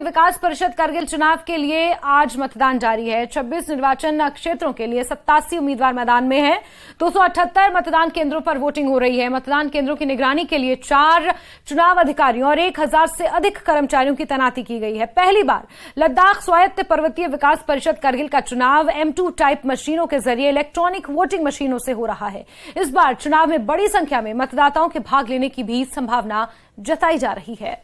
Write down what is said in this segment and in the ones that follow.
विकास परिषद कारगिल चुनाव के लिए आज मतदान जारी है। 26 निर्वाचन क्षेत्रों के लिए 87 उम्मीदवार मैदान में हैं। 278 मतदान केंद्रों पर वोटिंग हो रही है। मतदान केंद्रों की निगरानी के लिए 4 चुनाव अधिकारियों और 1000 से अधिक कर्मचारियों की तैनाती की गई है। पहली बार लद्दाख स्वायत्त पर्वतीय विकास परिषद कारगिल का चुनाव M2 टाइप मशीनों के जरिए इलेक्ट्रॉनिक वोटिंग मशीनों से हो रहा है। इस बार चुनाव में बड़ी संख्या में मतदाताओं के भाग लेने की भी संभावना जताई जा रही है।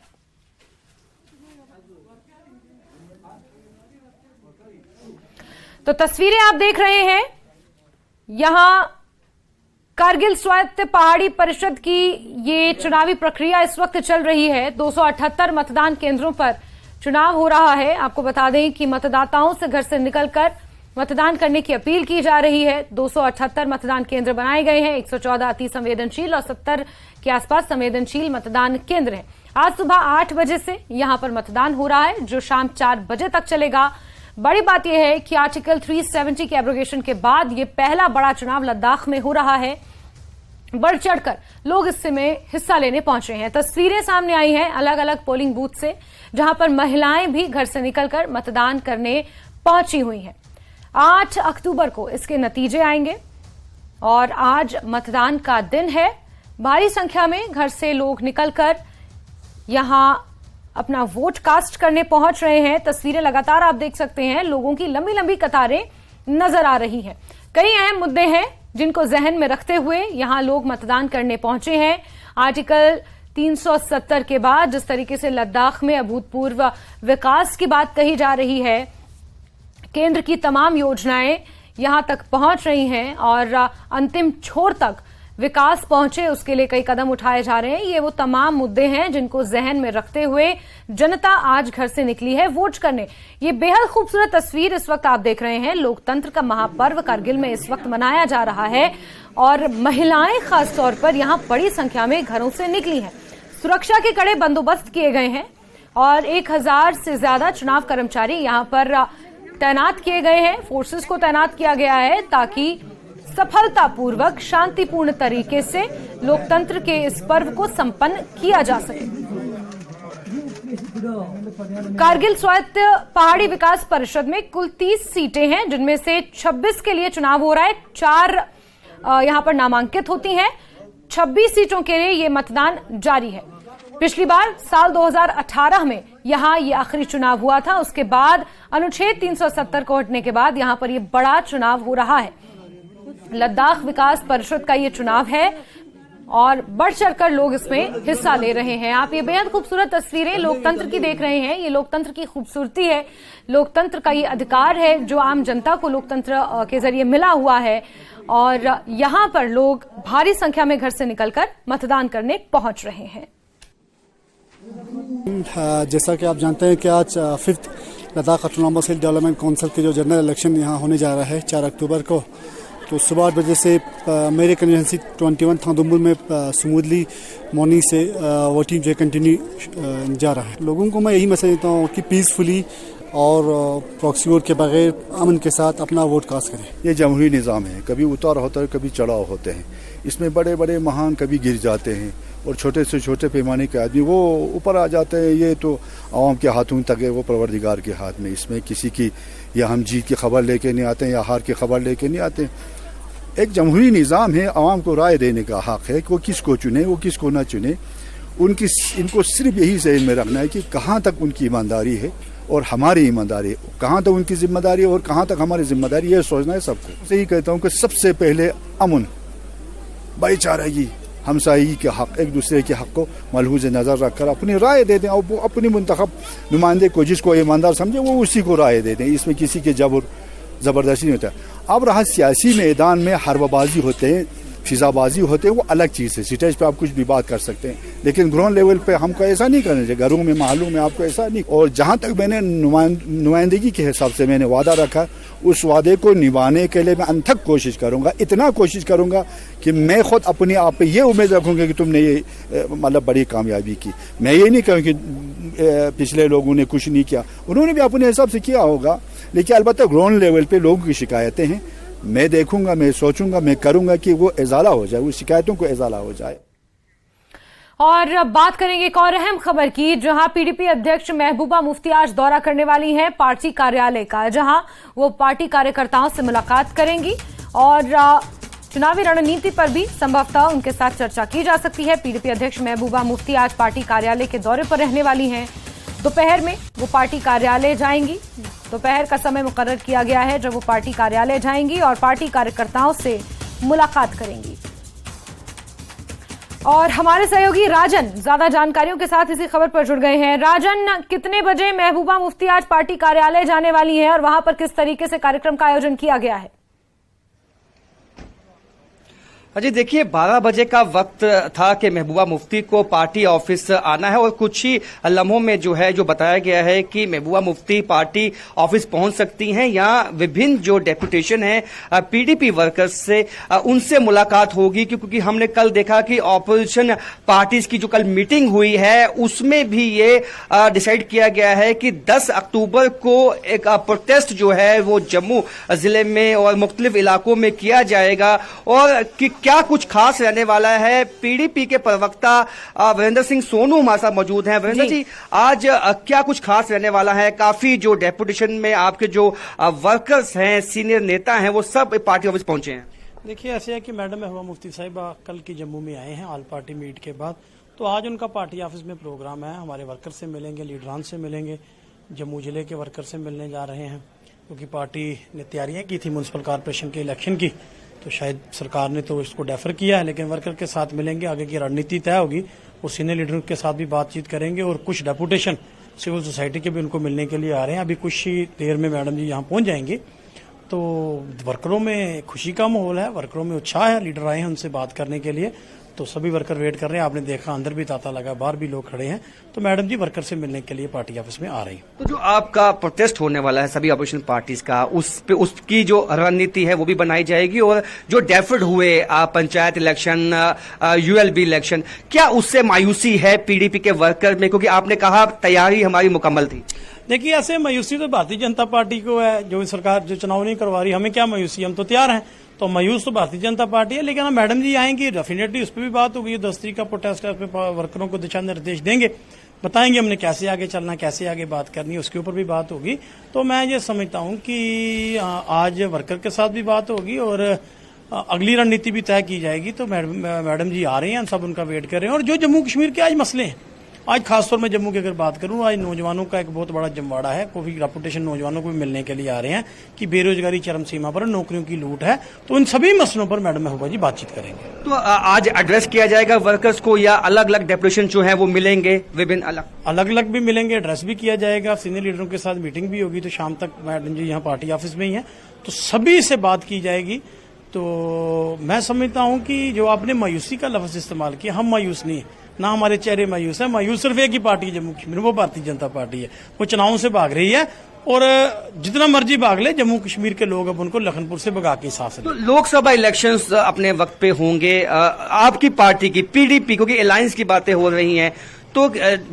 तो तस्वीरें आप देख रहे हैं, यहां कारगिल स्वायत्त पहाड़ी परिषद की ये चुनावी प्रक्रिया इस वक्त चल रही है। 278 मतदान केंद्रों पर चुनाव हो रहा है। आपको बता दें कि मतदाताओं से घर से निकलकर मतदान करने की अपील की जा रही है। 278 मतदान केंद्र बनाए गए हैं। 114 अति संवेदनशील और 70 के आसपास संवेदनशील मतदान केंद्र हैं। आज सुबह 8 बजे से यहां पर मतदान हो रहा है, जो शाम 4 बजे तक चलेगा। बड़ी बात यह है कि आर्टिकल 370 के एब्रोगेशन के बाद यह पहला बड़ा चुनाव लद्दाख में हो रहा है। बढ़ चढ़कर लोग इसमें हिस्सा लेने पहुंचे हैं। तस्वीरें सामने आई हैं अलग अलग पोलिंग बूथ से, जहां पर महिलाएं भी घर से निकलकर मतदान करने पहुंची हुई हैं। 8 अक्टूबर को इसके नतीजे आएंगे और आज मतदान का दिन है। भारी संख्या में घर से लोग निकलकर यहां अपना वोट कास्ट करने पहुंच रहे हैं। तस्वीरें लगातार आप देख सकते हैं, लोगों की लंबी लंबी कतारें नजर आ रही हैं। कई अहम मुद्दे हैं जिनको जहन में रखते हुए यहां लोग मतदान करने पहुंचे हैं। आर्टिकल 370 के बाद जिस तरीके से लद्दाख में अभूतपूर्व विकास की बात कही जा रही है, केंद्र की तमाम योजनाएं यहां तक पहुंच रही हैं और अंतिम छोर तक विकास पहुंचे, उसके लिए कई कदम उठाए जा रहे हैं। ये वो तमाम मुद्दे हैं जिनको जहन में रखते हुए जनता आज घर से निकली है वोट करने। ये बेहद खूबसूरत तस्वीर इस वक्त आप देख रहे हैं। लोकतंत्र का महापर्व कारगिल में इस वक्त मनाया जा रहा है और महिलाएं खास तौर पर यहां बड़ी संख्या में घरों से निकली हैं। सुरक्षा के कड़े बंदोबस्त किए गए हैं और 1000 से ज्यादा चुनाव कर्मचारी यहां पर तैनात किए गए हैं। फोर्सेस को तैनात किया गया है ताकि सफलतापूर्वक शांतिपूर्ण तरीके से लोकतंत्र के इस पर्व को संपन्न किया जा सके। कारगिल स्वायत्त पहाड़ी विकास परिषद में कुल 30 सीटें हैं, जिनमें से 26 के लिए चुनाव हो रहा है। 4 यहां पर नामांकित होती हैं। 26 सीटों के लिए यह मतदान जारी है। पिछली बार साल 2018 में यहां ये आखिरी चुनाव हुआ था। उसके बाद अनुच्छेद 370 को हटने के बाद यहां पर यह बड़ा चुनाव हो रहा है। लद्दाख विकास परिषद का ये चुनाव है और बढ़ चढ़कर लोग इसमें हिस्सा ले रहे हैं। आप ये बेहद खूबसूरत तस्वीरें लोकतंत्र की देख रहे हैं। ये लोकतंत्र की खूबसूरती है, लोकतंत्र का ये अधिकार है जो आम जनता को लोकतंत्र के जरिए मिला हुआ है और यहां पर लोग भारी संख्या में घर से निकलकर मतदान करने पहुंच रहे हैं। जैसा कि आप जानते हैं कि आज 5th लद्दाख ऑटोनॉमस हिल डेवलपमेंट काउंसिल के जो जनरल इलेक्शन यहाँ होने जा रहा है 4 अक्टूबर को, तो सुबह 8 बजे से मेरे कंस्टिट्यूंसी 21 थांगदुम्बुल में स्मूथली मॉर्निंग से वोटिंग जो है कंटिन्यू जा रहा है। लोगों को मैं यही मैसेज देता हूँ कि पीसफुली और प्रॉक्सी वोट के बगैर अमन के साथ अपना वोट कास्ट करें। ये जमहूरी निज़ाम है, कभी उतार होता है, कभी चढ़ाव होते हैं। इसमें बड़े बड़े महान कभी गिर जाते हैं और छोटे से छोटे पैमाने के आदमी वो ऊपर आ जाते हैं। ये तो आवाम के हाथों तक है, वो परवरदिगार के हाथ में। इसमें किसी की या हम जीत की खबर लेके नहीं आते हैं या हार की खबर लेके नहीं आते। एक जमहूरी निज़ाम है, आवाम को राय देने का हक है कि वो किसको चुने, वो किसको ना चुने। इनको सिर्फ यही ज़हन में रखना है कि कहाँ तक उनकी ईमानदारी है और हमारी ईमानदारी है, कहाँ तक उनकी जिम्मेदारी है और कहाँ तक हमारी जिम्मेदारी, ये सोचना है सबको। यही कहता हूँ कि सबसे पहले अमन, भाईचारागी, हमसायगी के हक, एक दूसरे के हक को मलहूज़ नज़र रखकर अपनी राय दे दें और वो अपनी मुंतखब नुमाइंदे को जिसको ईमानदार समझे वो उसी को राय दे दें। इसमें किसी के ज़बरदस्ती नहीं होता। अब रहा सियासी मैदान में हरबाबाजी होते हैं, फिजाबाजी होते हैं, वो अलग चीज़ है। स्टेज पे आप कुछ भी बात कर सकते हैं, लेकिन ग्राउंड लेवल पे हमको ऐसा नहीं करना चाहिए। घरों में महलों में आपको ऐसा नहीं। और जहाँ तक मैंने नुमाइंदगी के हिसाब से मैंने वादा रखा, उस वादे को निभाने के लिए मैं अनथक कोशिश करूँगा। इतना कोशिश करूँगा कि मैं खुद अपने आप पे ये उम्मीद रखूँगा कि तुमने ये मतलब बड़ी कामयाबी की। मैं ये नहीं कहूँ कि पिछले लोगों ने कुछ नहीं किया, उन्होंने भी अपने हिसाब से किया होगा, लेकिन अलबत्ता ग्राउंड लेवल पे लोगों की शिकायतें हैं। मैं देखूंगा, मैं सोचूंगा, मैं करूंगा कि वो इजाला हो जाए, वो शिकायतों को इजाला हो जाए। और बात करेंगे एक और अहम खबर की, जहां पीडीपी अध्यक्ष महबूबा मुफ्ती आज दौरा करने वाली हैं पार्टी कार्यालय का, जहां वो पार्टी कार्यकर्ताओं से मुलाकात करेंगी और चुनावी रणनीति पर भी संभवतः उनके साथ चर्चा की जा सकती है। पीडीपी अध्यक्ष महबूबा मुफ्ती आज पार्टी कार्यालय के दौरे पर रहने वाली हैं। दोपहर में वो पार्टी कार्यालय जाएंगी। दोपहर का समय मुकर्रर किया गया है जब वो पार्टी कार्यालय जाएंगी और पार्टी कार्यकर्ताओं से मुलाकात करेंगी। और हमारे सहयोगी राजन ज्यादा जानकारियों के साथ इसी खबर पर जुड़ गए हैं। राजन, कितने बजे महबूबा मुफ्ती आज पार्टी कार्यालय जाने वाली हैं और वहां पर किस तरीके से कार्यक्रम का आयोजन किया गया है? अजय, देखिए 12 बजे का वक्त था कि महबूबा मुफ्ती को पार्टी ऑफिस आना है और कुछ ही लम्हों में जो बताया गया है कि महबूबा मुफ्ती पार्टी ऑफिस पहुंच सकती हैं। यहाँ विभिन्न जो डेपुटेशन है पीडीपी वर्कर्स से उनसे मुलाकात होगी, क्योंकि हमने कल देखा कि ऑपोजिशन पार्टीज की जो कल मीटिंग हुई है उसमें भी ये डिसाइड किया गया है कि 10 अक्टूबर को एक प्रोटेस्ट जो है वो जम्मू जिले में और मुख्तलिफ इलाकों में किया जाएगा। और कि क्या कुछ खास रहने वाला है, पीडीपी के प्रवक्ता वीरेंद्र सिंह सोनू हमारे साथ मौजूद हैं। वीरेंद्र जी, आज क्या कुछ खास रहने वाला है? काफी जो डेपुटेशन में आपके जो वर्कर्स हैं, सीनियर नेता हैं, वो सब पार्टी ऑफिस पहुंचे हैं। देखिए, ऐसे है कि मैडम महबूबा मुफ्ती साहिबा कल की जम्मू में आए हैं ऑल पार्टी मीट के बाद, तो आज उनका पार्टी ऑफिस में प्रोग्राम है। हमारे वर्कर से मिलेंगे, लीडरान से मिलेंगे, जम्मू जिले के वर्कर से मिलने जा रहे हैं, क्योंकि पार्टी ने तैयारियां की थी म्यूनसिपल कॉर्पोरेशन के इलेक्शन की, तो शायद सरकार ने तो इसको डेफर किया है, लेकिन वर्कर के साथ मिलेंगे, आगे की रणनीति तय होगी और सीनियर लीडरों के साथ भी बातचीत करेंगे। और कुछ डेपुटेशन सिविल सोसाइटी के भी उनको मिलने के लिए आ रहे हैं। अभी कुछ ही देर में मैडम जी यहाँ पहुंच जाएंगे। तो वर्करों में खुशी का माहौल है, वर्करों में उत्साह है, लीडर आए हैं उनसे बात करने के लिए, तो सभी वर्कर वेट कर रहे हैं। आपने देखा अंदर भी तांता लगा, बाहर भी लोग खड़े हैं, तो मैडम जी वर्कर से मिलने के लिए पार्टी ऑफिस में आ रही हैं। तो जो आपका प्रोटेस्ट होने वाला है सभी अपोजिशन पार्टीज का, उसकी जो रणनीति है वो भी बनाई जाएगी, और जो डेफर्ड हुए पंचायत इलेक्शन, यूएलबी इलेक्शन, क्या उससे मायूसी है पीडीपी के वर्कर में? क्योंकि आपने कहा तैयारी हमारी मुकम्मल थी। देखिए, ऐसे मायूसी तो भारतीय जनता पार्टी को है, जो सरकार जो चुनाव नहीं करवा रही, हमें क्या मायूसी, हम तो तैयार हैं। तो मायूस तो भारतीय जनता पार्टी है, लेकिन हम मैडम जी आएंगी, डेफिनेटली उस पर भी बात होगी। 10 तारीख का प्रोटेस्ट है, उस पर वर्करों को दिशा निर्देश देंगे, बताएंगे हमने कैसे आगे चलना, कैसे आगे बात करनी है, उसके ऊपर भी बात होगी। तो मैं ये समझता हूं कि आज वर्कर के साथ भी बात होगी और अगली रणनीति भी तय की जाएगी। तो मैडम जी आ रहे हैं, सब उनका वेट कर रहे हैं। और जो जम्मू कश्मीर के आज मसले हैं, आज खासतौर में जम्मू की अगर बात करूं, आज नौजवानों का एक बहुत बड़ा जमवाड़ा है, कोई रेपुटेशन नौजवानों को भी मिलने के लिए आ रहे हैं कि बेरोजगारी चरम सीमा पर, नौकरियों की लूट है, तो इन सभी मसलों पर मैडम महबूबा जी बातचीत करेंगे। तो आज एड्रेस किया जाएगा वर्कर्स को, या अलग अलग डेपुटेशन जो है वो मिलेंगे, विभिन्न अलग अलग भी मिलेंगे, एड्रेस भी किया जाएगा, सीनियर लीडरों के साथ मीटिंग भी होगी। तो शाम तक मैडम जी यहाँ पार्टी ऑफिस में ही है, तो सभी से बात की जाएगी। तो मैं समझता हूँ कि जो आपने मायूसी का लफ्ज इस्तेमाल किया, हम मायूस नहीं है, ना हमारे चेहरे मायूस है। मायूस सिर्फ एक ही पार्टी है जम्मू कश्मीर, वो भारतीय जनता पार्टी है। वो चुनावों से भाग रही है और जितना मर्जी भाग ले, जम्मू कश्मीर के लोग अब उनको लखनपुर से भगा के हिसाब से। तो लोकसभा इलेक्शंस अपने वक्त पे होंगे, आपकी पार्टी की पीडीपी, क्योंकि अलायंस की बातें हो रही हैं, तो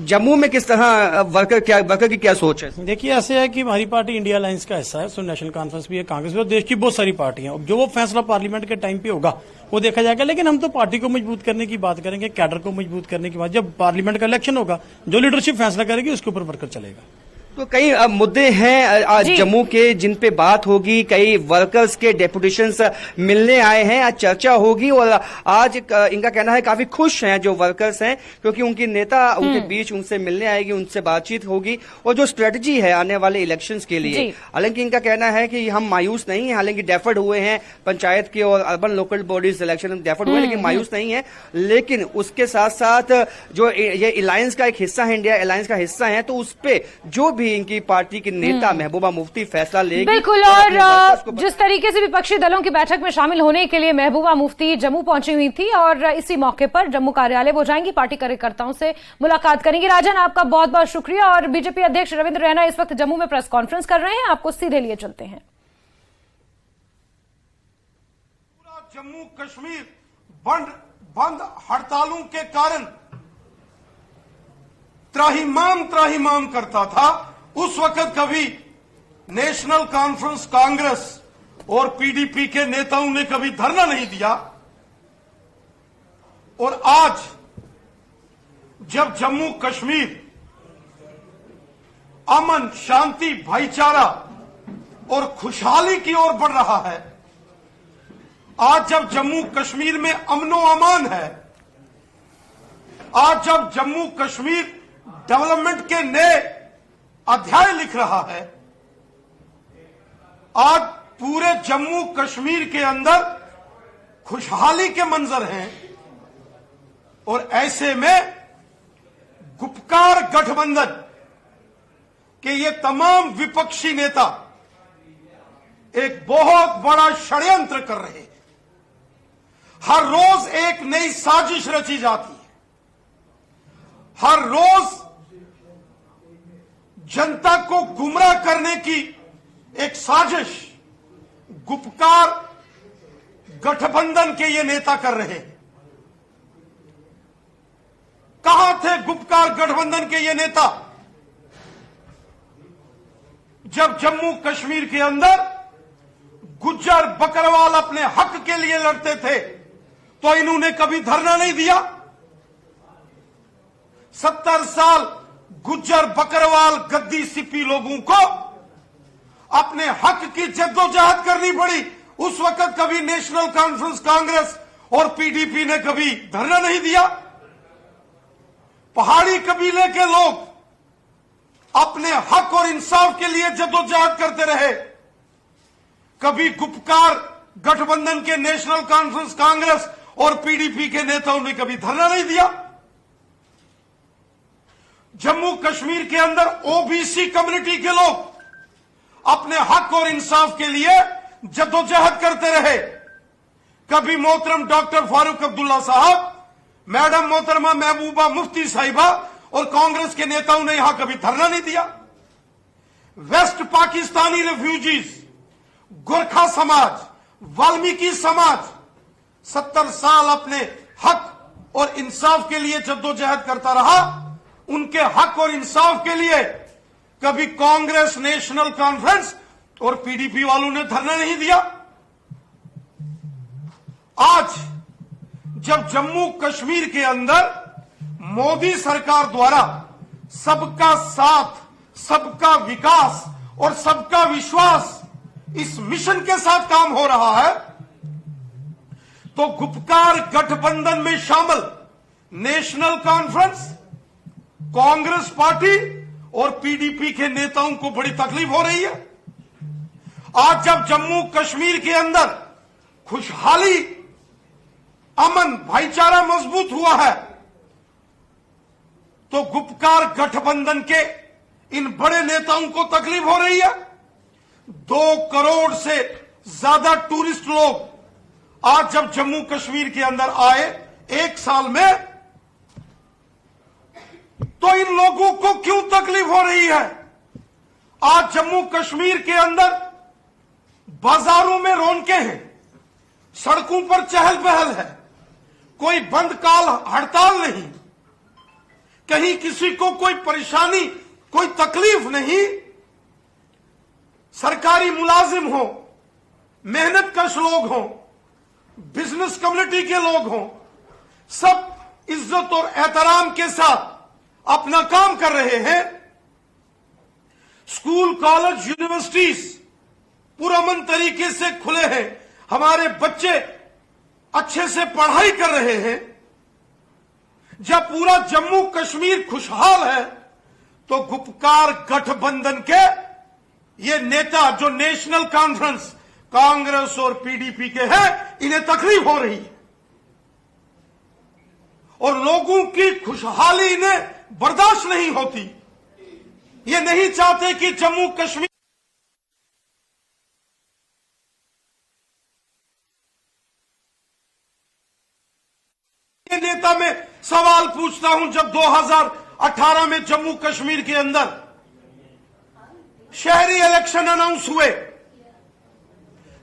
जम्मू में किस तरह वर्कर की क्या सोच है? देखिए, ऐसे है कि हमारी पार्टी इंडिया अलायंस का हिस्सा है, उसमें नेशनल कॉन्फ्रेंस भी है, कांग्रेस भी, और देश की बहुत सारी पार्टियां। जो वो फैसला पार्लियामेंट के टाइम पे होगा वो देखा जाएगा, लेकिन हम तो पार्टी को मजबूत करने की बात करेंगे, कैडर को मजबूत करने की बात। जब पार्लियामेंट का इलेक्शन होगा, जो लीडरशिप फैसला करेगी उसके ऊपर वर्कर चलेगा। तो कई मुद्दे हैं आज जम्मू के जिन पे बात होगी, कई वर्कर्स के डेपुटेशंस मिलने आए हैं, आज चर्चा होगी। और आज इनका कहना है काफी खुश हैं जो वर्कर्स हैं, क्योंकि उनकी नेता उनके बीच उनसे मिलने आएगी, उनसे बातचीत होगी, और जो स्ट्रेटजी है आने वाले इलेक्शंस के लिए। हालांकि इनका कहना है कि हम मायूस नहीं है, हालांकि डेफर्ड हुए हैं पंचायत के और urban local bodies election deferred हुए, लेकिन मायूस नहीं है। लेकिन उसके साथ साथ जो ये अलायंस का एक हिस्सा है, इंडिया अलायंस का हिस्सा है, तो उस पे जो भी इनकी पार्टी की नेता महबूबा मुफ्ती फैसला लेगी। बिल्कुल, और जिस तरीके से विपक्षी दलों की बैठक में शामिल होने के लिए महबूबा मुफ्ती जम्मू पहुंची हुई थी, और इसी मौके पर जम्मू कार्यालय वो जाएंगी, पार्टी कार्यकर्ताओं से मुलाकात करेंगी। राजन, आपका बहुत बहुत शुक्रिया। और बीजेपी अध्यक्ष रविंद्र रैना इस वक्त जम्मू में प्रेस कॉन्फ्रेंस कर रहे हैं, आपको सीधे लिए चलते हैं। पूरा जम्मू कश्मीर बंद हड़तालों के कारण त्राहिमाम करता था। उस वक्त कभी नेशनल कॉन्फ्रेंस कांग्रेस और पीडीपी के नेताओं ने कभी धरना नहीं दिया, और आज जब जम्मू कश्मीर अमन, शांति, भाईचारा और खुशहाली की ओर बढ़ रहा है, आज जब जम्मू कश्मीर में अमनो अमान है, आज जब जम्मू कश्मीर डेवलपमेंट के नए अध्याय लिख रहा है, आज पूरे जम्मू कश्मीर के अंदर खुशहाली के मंजर हैं, और ऐसे में गुपकार गठबंधन के ये तमाम विपक्षी नेता एक बहुत बड़ा षड्यंत्र कर रहे हैं। हर रोज एक नई साजिश रची जाती है, हर रोज जनता को गुमराह करने की एक साजिश गुपकार गठबंधन के ये नेता कर रहे हैं। कहां थे गुपकार गठबंधन के ये नेता जब जम्मू कश्मीर के अंदर गुज्जर बकरवाल अपने हक के लिए लड़ते थे? तो इन्होंने कभी धरना नहीं दिया। 70 साल गुज्जर बकरवाल गद्दी सिप्पी लोगों को अपने हक की जद्दोजहद करनी पड़ी। उस वक्त कभी नेशनल कॉन्फ्रेंस कांग्रेस और पीडीपी ने कभी धरना नहीं दिया। पहाड़ी कबीले के लोग अपने हक और इंसाफ के लिए जद्दोजहद करते रहे। कभी गुपकार गठबंधन के नेशनल कॉन्फ्रेंस कांग्रेस और पीडीपी के नेताओं ने कभी धरना नहीं दिया। जम्मू कश्मीर के अंदर ओबीसी कम्युनिटी के लोग अपने हक और इंसाफ के लिए जद्दोजहद करते रहे। कभी मोहतरम डॉक्टर फारूक अब्दुल्ला साहब, मैडम मोहतरमा महबूबा मुफ्ती साहिबा और कांग्रेस के नेताओं ने यहां कभी धरना नहीं दिया। वेस्ट पाकिस्तानी रेफ्यूजीज, गोरखा समाज, वाल्मीकि समाज 70 साल अपने हक और इंसाफ के लिए जद्दोजहद करता रहा। उनके हक और इंसाफ के लिए कभी कांग्रेस, नेशनल कॉन्फ्रेंस और पीडीपी वालों ने धरना नहीं दिया। आज जब जम्मू कश्मीर के अंदर मोदी सरकार द्वारा सबका साथ, सबका विकास और सबका विश्वास इस मिशन के साथ काम हो रहा है, तो गुपकार गठबंधन में शामिल नेशनल कॉन्फ्रेंस, कांग्रेस पार्टी और पीडीपी के नेताओं को बड़ी तकलीफ हो रही है। आज जब जम्मू कश्मीर के अंदर खुशहाली, अमन, भाईचारा मजबूत हुआ है, तो गुपकार गठबंधन के इन बड़े नेताओं को तकलीफ हो रही है। 2 करोड़ से ज्यादा टूरिस्ट लोग आज जब जम्मू कश्मीर के अंदर आए एक साल में, तो इन लोगों को क्यों तकलीफ हो रही है? आज जम्मू कश्मीर के अंदर बाजारों में रौनकें हैं, सड़कों पर चहल पहल है, कोई बंद काल हड़ताल नहीं, कहीं किसी को कोई परेशानी, कोई तकलीफ नहीं। सरकारी मुलाजिम हो, मेहनतकश लोग हों, बिजनेस कम्युनिटी के लोग हों, सब इज्जत और एहतराम के साथ अपना काम कर रहे हैं। स्कूल, कॉलेज, यूनिवर्सिटीज पुरअमन तरीके से खुले हैं, हमारे बच्चे अच्छे से पढ़ाई कर रहे हैं। जब पूरा जम्मू कश्मीर खुशहाल है, तो गुपकार गठबंधन के ये नेता जो नेशनल कॉन्फ्रेंस, कांग्रेस और पीडीपी के हैं, इन्हें तकलीफ हो रही है और लोगों की खुशहाली इन्हें बर्दाश्त नहीं होती। ये नहीं चाहते कि जम्मू कश्मीर के नेता में सवाल पूछता हूं, जब 2018 में जम्मू कश्मीर के अंदर शहरी इलेक्शन अनाउंस हुए,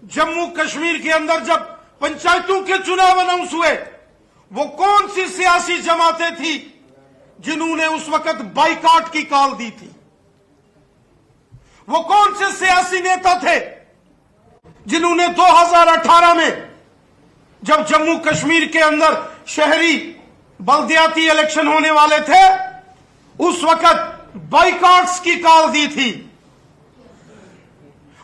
जम्मू कश्मीर के अंदर जब पंचायतों के चुनाव अनाउंस हुए, वो कौन सी सियासी जमातें थी जिन्होंने उस वक्त बाइकॉट की कॉल दी थी? वो कौन से सियासी नेता थे जिन्होंने 2018 में जब जम्मू कश्मीर के अंदर शहरी बल्दियाती इलेक्शन होने वाले थे, उस वक्त बाइकॉट्स की कॉल दी थी।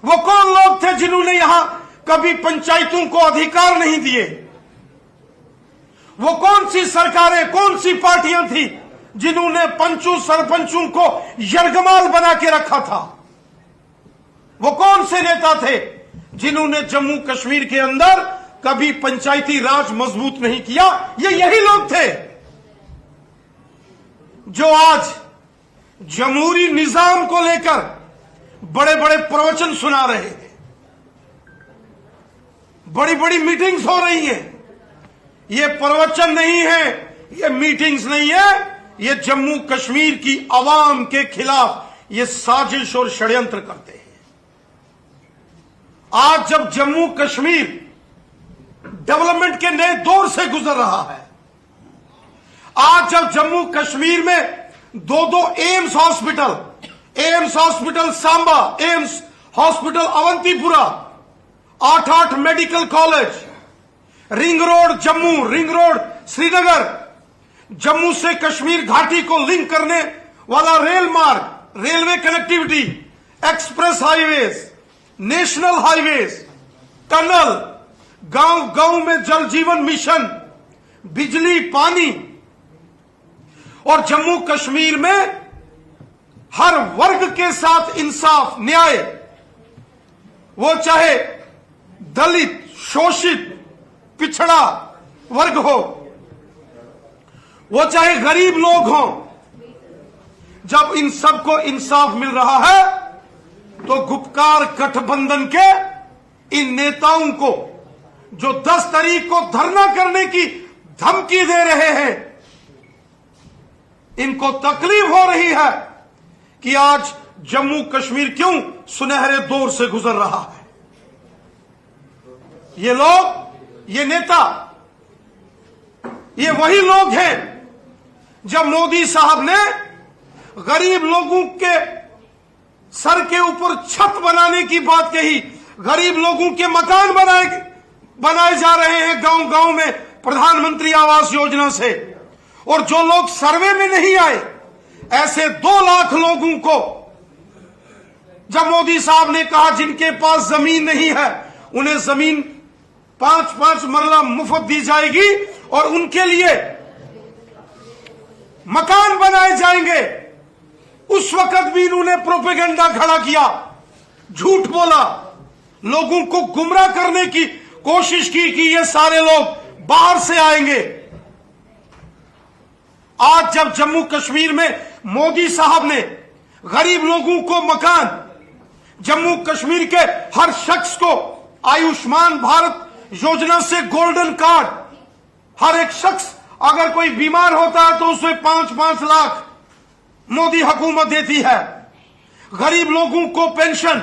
वो कौन लोग थे जिन्होंने यहां कभी पंचायतों को अधिकार नहीं दिए? वो कौन सी सरकारें, कौन सी पार्टियां थी जिन्होंने पंचों सरपंचों को यरगमाल बना के रखा था? वो कौन से नेता थे जिन्होंने जम्मू कश्मीर के अंदर कभी पंचायती राज मजबूत नहीं किया? ये यही लोग थे जो आज जमहूरी निजाम को लेकर बड़े बड़े प्रवचन सुना रहे हैं, बड़ी बड़ी मीटिंग्स हो रही हैं। ये प्रवचन नहीं है, ये मीटिंग्स नहीं है, ये जम्मू कश्मीर की आवाम के खिलाफ ये साजिश और षड्यंत्र करते हैं। आज जब जम्मू कश्मीर डेवलपमेंट के नए दौर से गुजर रहा है, आज जब जम्मू कश्मीर में दो AIIMS hospital Samba, AIIMS hospital Awantipora, 8 medical college, ring road Jammu, ring road Srinagar, Jammu से कश्मीर घाटी को लिंक करने वाला रेल मार्ग, railway connectivity, express highways, national highways, tunnel, गांव गांव में जल जीवन मिशन, बिजली, पानी, और जम्मू कश्मीर में हर वर्ग के साथ इंसाफ, न्याय, वो चाहे दलित, शोषित, पिछड़ा वर्ग हो, वो चाहे गरीब लोग हों, जब इन सबको इंसाफ मिल रहा है तो गुपकार गठबंधन के इन नेताओं को जो 10 तारीख को धरना करने की धमकी दे रहे हैं, इनको तकलीफ हो रही है कि आज जम्मू कश्मीर क्यों सुनहरे दौर से गुजर रहा है। ये लोग, ये नेता, ये वही लोग हैं जब मोदी साहब ने गरीब लोगों के सर के ऊपर छत बनाने की बात कही, गरीब लोगों के मकान बनाए जा रहे हैं गांव गांव में प्रधानमंत्री आवास योजना से, और जो लोग सर्वे में नहीं आए, ऐसे 2 लाख लोगों को जब मोदी साहब ने कहा जिनके पास जमीन नहीं है उन्हें जमीन 5-5 मरला मुफ्त दी जाएगी और उनके लिए मकान बनाए जाएंगे, उस वक्त भी इन्होंने प्रोपेगेंडा खड़ा किया, झूठ बोला, लोगों को गुमराह करने की कोशिश की कि ये सारे लोग बाहर से आएंगे। आज जब जम्मू कश्मीर में मोदी साहब ने गरीब लोगों को मकान, जम्मू कश्मीर के हर शख्स को आयुष्मान भारत योजना से गोल्डन कार्ड, हर एक शख्स अगर कोई बीमार होता है तो उसे 5-5 लाख मोदी हुकूमत देती है, गरीब लोगों को पेंशन,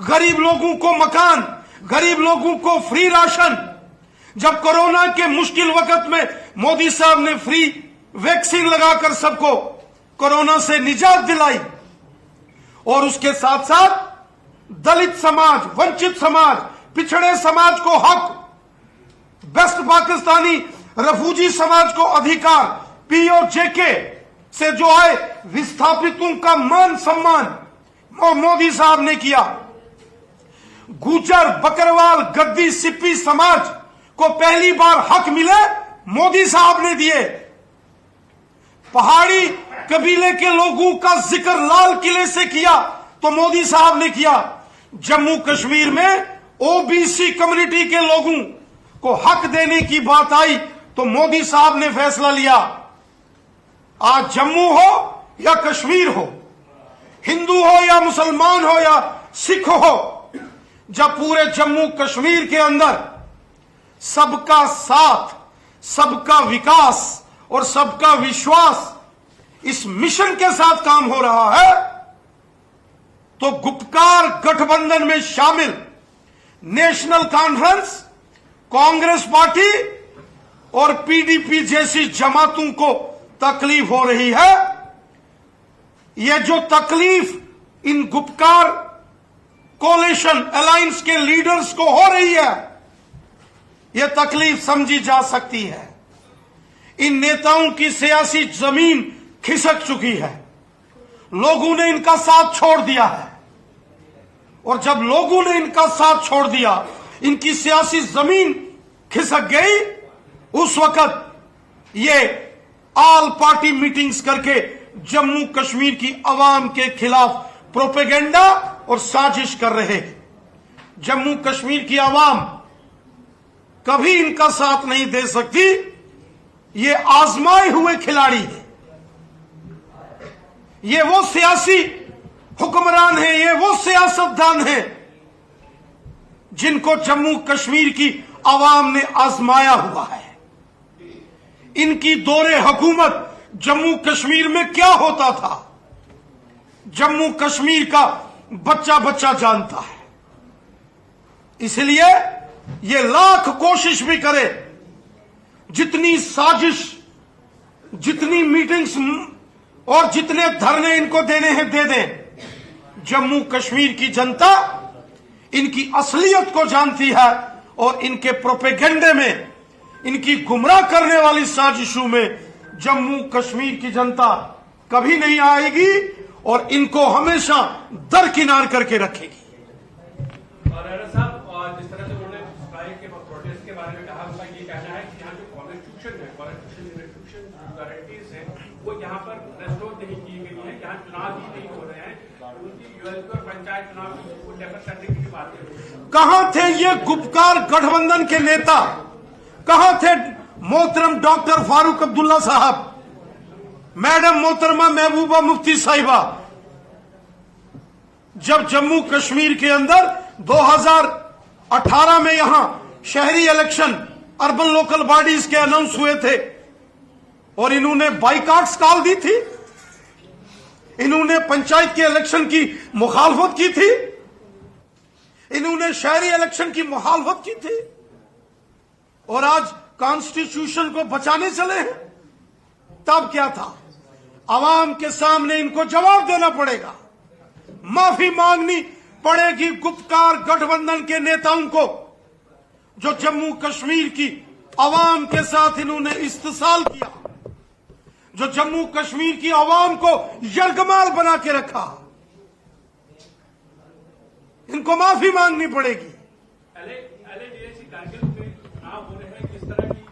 गरीब लोगों को मकान, गरीब लोगों को फ्री राशन। जब कोरोना के मुश्किल वक्त में मोदी साहब ने फ्री वैक्सीन लगाकर सबको कोरोना से निजात दिलाई, और उसके साथ साथ दलित समाज, वंचित समाज, पिछड़े समाज को हक, वेस्ट पाकिस्तानी रेफ्यूजी समाज को अधिकार, पीओजेके से जो आए विस्थापितों का मान सम्मान मोदी साहब ने किया। गुजर, बकरवाल, गद्दी, सिप्पी समाज को पहली बार हक मिले, मोदी साहब ने दिए। पहाड़ी कबीले के लोगों का जिक्र लाल किले से किया तो मोदी साहब ने किया। जम्मू कश्मीर में ओबीसी कम्युनिटी के लोगों को हक देने की बात आई तो मोदी साहब ने फैसला लिया। आज जम्मू हो या कश्मीर हो, हिंदू हो या मुसलमान हो या सिख हो, जब पूरे जम्मू कश्मीर के अंदर सबका साथ, सबका विकास और सबका विश्वास इस मिशन के साथ काम हो रहा है, तो गुपकार गठबंधन में शामिल नेशनल कॉन्फ्रेंस, कांग्रेस पार्टी और पीडीपी जैसी जमातों को तकलीफ हो रही है। यह जो तकलीफ इन गुपकार कोलिशन अलायंस के लीडर्स को हो रही है, यह तकलीफ समझी जा सकती है। इन नेताओं की सियासी जमीन खिसक चुकी है। लोगों ने इनका साथ छोड़ दिया है, और जब लोगों ने इनका साथ छोड़ दिया, इनकी सियासी जमीन खिसक गई, उस वक्त ये ऑल पार्टी मीटिंग्स करके जम्मू कश्मीर की आवाम के खिलाफ प्रोपेगेंडा और साजिश कर रहे हैं। जम्मू कश्मीर की आवाम कभी इनका साथ नहीं दे सकती। ये आजमाए हुए खिलाड़ी हैं, ये वो सियासी हुक्मरान हैं, ये वो सियासतदान हैं जिनको जम्मू कश्मीर की आवाम ने आजमाया हुआ है। इनकी दौरे हुकूमत जम्मू कश्मीर में क्या होता था, जम्मू कश्मीर का बच्चा बच्चा जानता है। इसलिए ये लाख कोशिश भी करे, जितनी साजिश, जितनी मीटिंग्स और जितने धरने इनको देने हैं दे दें, जम्मू कश्मीर की जनता इनकी असलियत को जानती है, और इनके प्रोपेगेंडे में, इनकी गुमराह करने वाली साजिशों में जम्मू कश्मीर की जनता कभी नहीं आएगी और इनको हमेशा दरकिनार करके रखेगी। जिस तरह से उन्होंने स्ट्राइक के प्रोटेस्ट के बारे में कहा, उनका ये कहना है कि यहाँ जो कॉन्स्टिट्यूशन है, कॉन्स्टिट्यूशन गारंटीज है, वो यहाँ पर रेस्टोर नहीं की गई है, यहाँ चुनाव ही नहीं हो रहे हैं, उनकी यूएलपी और पंचायत चुनाव को डेफर करने की बात है। कहां थे ये गुपकार गठबंधन के नेता, कहां थे मोहतरम डॉक्टर फारूक अब्दुल्ला साहब, मैडम मोहतरमा महबूबा मुफ्ती साहिबा, जब जम्मू कश्मीर के अंदर 2018 में यहां शहरी इलेक्शन अर्बन लोकल बॉडीज के अनाउंस हुए थे और इन्होंने बाइकआउट्स कॉल दी थी, इन्होंने पंचायत के इलेक्शन की मुखालफत की थी, इन्होंने शहरी इलेक्शन की मुखालफत की थी, और आज कॉन्स्टिट्यूशन को बचाने चले हैं। तब क्या था? आवाम के सामने इनको जवाब देना पड़ेगा, माफी मांगनी पड़ेगी गुपकार गठबंधन के नेताओं को, जो जम्मू कश्मीर की आवाम के साथ इन्होंने इस्तेसाल किया, जो जम्मू कश्मीर की आवाम को यरगमाल बना के रखा। इनको माफी मांगनी पड़ेगी। LADC कारगिल में चुनाव हो रहे हैं, किस तरह की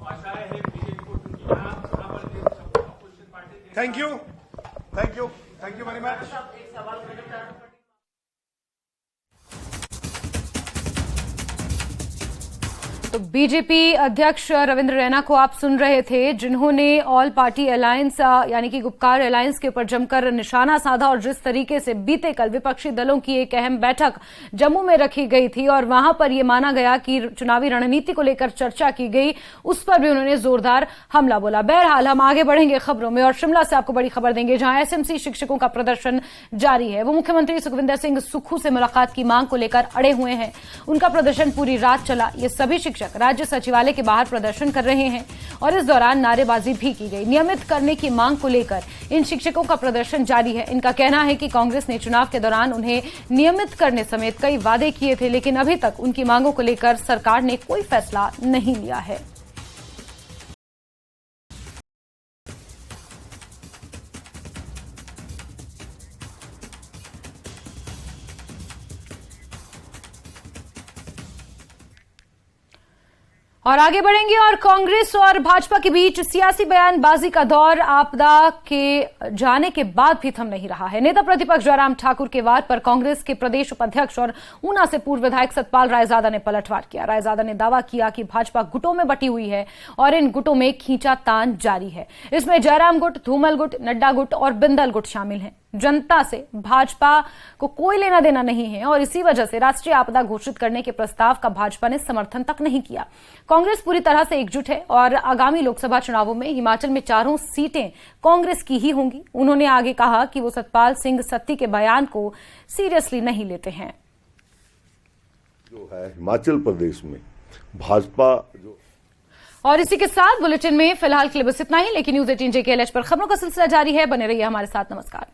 आशाएं हैं बीजेपी को, क्योंकि यहाँ पर opposition party. Thank you, thank you, thank you very much. तो बीजेपी अध्यक्ष रविंद्र रैना को आप सुन रहे थे, जिन्होंने ऑल पार्टी अलायंस यानी कि गुपकार अलायंस के ऊपर जमकर निशाना साधा, और जिस तरीके से बीते कल विपक्षी दलों की एक अहम बैठक जम्मू में रखी गई थी और वहां पर यह माना गया कि चुनावी रणनीति को लेकर चर्चा की गई, उस पर भी उन्होंने जोरदार हमला बोला। बहरहाल हम आगे बढ़ेंगे खबरों में और शिमला से आपको बड़ी खबर देंगे, जहां एसएमसी शिक्षकों का प्रदर्शन जारी है। वो मुख्यमंत्री सुखविंदर सिंह सुक्खू से मुलाकात की मांग को लेकर अड़े हुए हैं। उनका प्रदर्शन पूरी रात चला। ये सभी शिक्षक राज्य सचिवालय के बाहर प्रदर्शन कर रहे हैं और इस दौरान नारेबाजी भी की गई। नियमित करने की मांग को लेकर इन शिक्षकों का प्रदर्शन जारी है। इनका कहना है कि कांग्रेस ने चुनाव के दौरान उन्हें नियमित करने समेत कई वादे किए थे, लेकिन अभी तक उनकी मांगों को लेकर सरकार ने कोई फैसला नहीं लिया है। और आगे बढ़ेंगे और कांग्रेस और भाजपा के बीच सियासी बयानबाजी का दौर आपदा के जाने के बाद भी थम नहीं रहा है। नेता प्रतिपक्ष जयराम ठाकुर के वार पर कांग्रेस के प्रदेश उपाध्यक्ष और ऊना से पूर्व विधायक सतपाल रायजादा ने पलटवार किया। रायजादा ने दावा किया कि भाजपा गुटों में बटी हुई है और इन गुटों में खींचातान जारी है। इसमें जयराम गुट, धूमल गुट, नड्डा गुट और बिंदल गुट शामिल हैं। जनता से भाजपा को कोई लेना देना नहीं है और इसी वजह से राष्ट्रीय आपदा घोषित करने के प्रस्ताव का भाजपा ने समर्थन तक नहीं किया। कांग्रेस पूरी तरह से एकजुट है और आगामी लोकसभा चुनावों में हिमाचल में 4 सीटें कांग्रेस की ही होंगी। उन्होंने आगे कहा कि वो सतपाल सिंह सत्ती के बयान को सीरियसली नहीं लेते हैं। जो है हिमाचल प्रदेश में भाजपा जो। और इसी के साथ बुलेटिन में फिलहाल के लिए बस इतना ही, लेकिन न्यूज 18 JKLH पर खबरों का सिलसिला जारी है। बने रहिए हमारे साथ। नमस्कार।